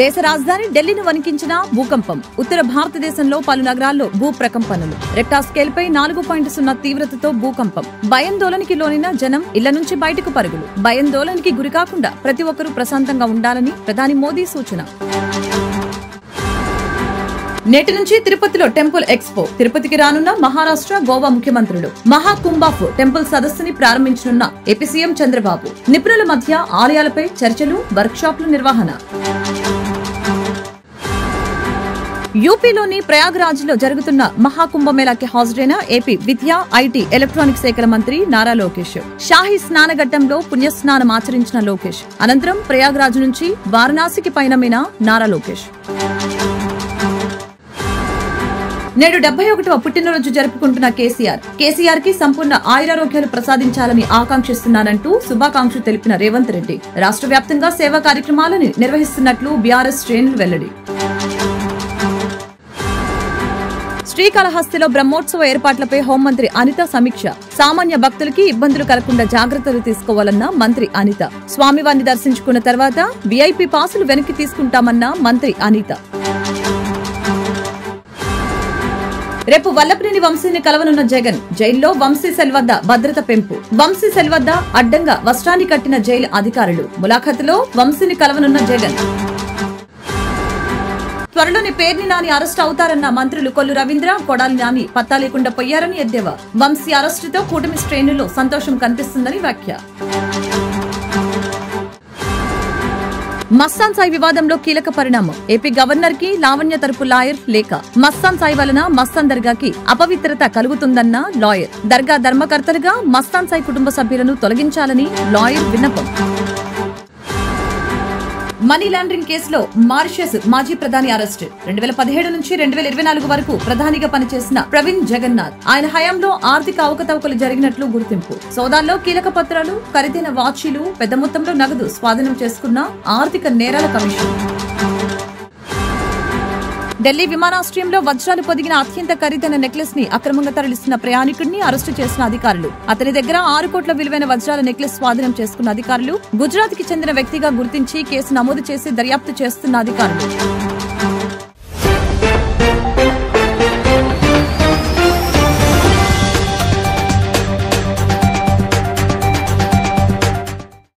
దేశ రాజధాని ఢిల్లీని వణికించిన భూకంపం. ఉత్తర భారతదేశంలో పలు నగరాల్లో భూ ప్రకంపనలు. రెక్టార్ స్కేల్ పై 4.0 తీవ్రతతో భూకంపం. భయాందోళనకి లోనైన జనం ఇళ్ల నుంచి బయటకు పరుగులు. భయాందోళనకి గురికాకుండా ప్రతి ఒక్కరూ ప్రశాంతంగా ఉండాలని ప్రధాని మోదీ సూచన. నేటి నుంచి తిరుపతిలో టెంపుల్ ఎక్స్పో. తిరుపతికి రానున్న మహారాష్ట్ర, గోవా ముఖ్యమంత్రులు. మహాకుంభాఫ్ టెంపుల్ సదస్సుని ప్రారంభించనున్న ఏపీ సీఎం చంద్రబాబు. నిపుణుల మధ్య ఆలయాలపై చర్చలు, వర్క్షాప్ల నిర్వహణ. యూపీలోని ప్రయాగ్రాజ్ లో జరుగుతున్న మహాకుంభమేళాకి హాజరైన ఏపీ విద్య, ఐటీ, ఎలక్ట్రానిక్ శాఖల మంత్రి నారా లోకేష్. షాహీ స్నానఘట్టంలో పుణ్యస్నానం ఆచరించిన లోకేష్ అనంతరం ప్రయాగ్రాజ్ నుంచి వారణాసికి పయనమైన నారా లోకేష్. నేడు 71వ పుట్టినరోజు జరుపుకుంటున్న కేసీఆర్ కి సంపూర్ణ ఆయురారోగ్యాలు ప్రసాదించాలని ఆకాంక్షిస్తున్నానంటూ శుభాకాంక్షలు తెలిపిన రేవంత్ రెడ్డి. రాష్ట్ర వ్యాప్తంగా సేవా కార్యక్రమాలను నిర్వహిస్తున్నట్లు బీఆర్ఎస్ శ్రేణులు వెల్లడి. శ్రీకాళహస్తిలో బ్రహ్మోత్సవ ఏర్పాట్లపై హోంమంత్రి అనిత సమీక్ష. సామాన్య భక్తులకి ఇబ్బందులు కలగకుండా జాగ్రత్తలు తీసుకోవాలన్న మంత్రి అనిత. స్వామివారిని దర్శించుకున్న తర్వాత వీఐపీ పాసులు వెనక్కి తీసుకుంటామన్న మంత్రి అనిత. రేపు వల్లభనేని వంశీని కలవనున్న జగన్. జైల్లో వంశీ సెల్ వద్ద భద్రత పెంపు. వంశీ సెల్ వద్ద అడ్డంగా వస్త్రాన్ని కట్టిన జైలు అధికారులు. ములాఖతులో వంశీని కలవనున్న జగన్. త్వరలోనే పేర్ని నాని అరెస్ట్ అవుతారన్న మంత్రులు కొల్లు రవీంద్ర, కొడాలి నాని పత్తా లేకుండా పోయారని ఎద్దేవా. వంశీ అరెస్టుతో కూటమి శ్రేణుల్లో సంతోషం కనిపిస్తుందని వ్యాఖ్య. మస్తాన్ సాయి వివాదంలో కీలక పరిణామం. ఏపీ గవర్నర్ కి లావణ్య తరపు లాయర్ లేఖ. మస్తాన్ సాయి వలన మస్తాన్ దర్గాకి అపవిత్రత కలుగుతుందన్న లాయర్. దర్గా ధర్మకర్తలుగా మస్తాన్ సాయి కుటుంబ సభ్యులను తొలగించాలని లాయర్ విన్నపం. మనీ లాండరింగ్ కేసులో మారిషస్ మాజీ ప్రధాని అరెస్ట్. 2017 నుంచి 2024 వరకు ప్రధానిగా పనిచేసిన ప్రవీణ్ జగన్నాథ్. ఆయన హయాంలో ఆర్థిక అవకతవకలు జరిగినట్లు గుర్తింపు. సోదాల్లో కీలక పత్రాలు, ఖరీదైన వాచీలు, పెద్ద మొత్తంలో నగదు స్వాధీనం చేసుకున్న ఆర్థిక నేరాల కమిషన్. ఢిల్లీ విమానాశ్రయంలో వజ్రాలు పొదిగిన అత్యంత ఖరీదైన నెక్లెస్ ని అక్రమంగా తరలిస్తున్న ప్రయాణికుడిని అరెస్టు చేసిన అధికారులు. అతని దగ్గర 6 కోట్ల విలువైన వజ్రాల నెక్లెస్ స్వాధీనం చేసుకున్న అధికారులు. గుజరాత్ కి చెందిన వ్యక్తిగా గుర్తించి కేసు నమోదు చేసి దర్యాప్తు చేస్తున్న అధికారులు.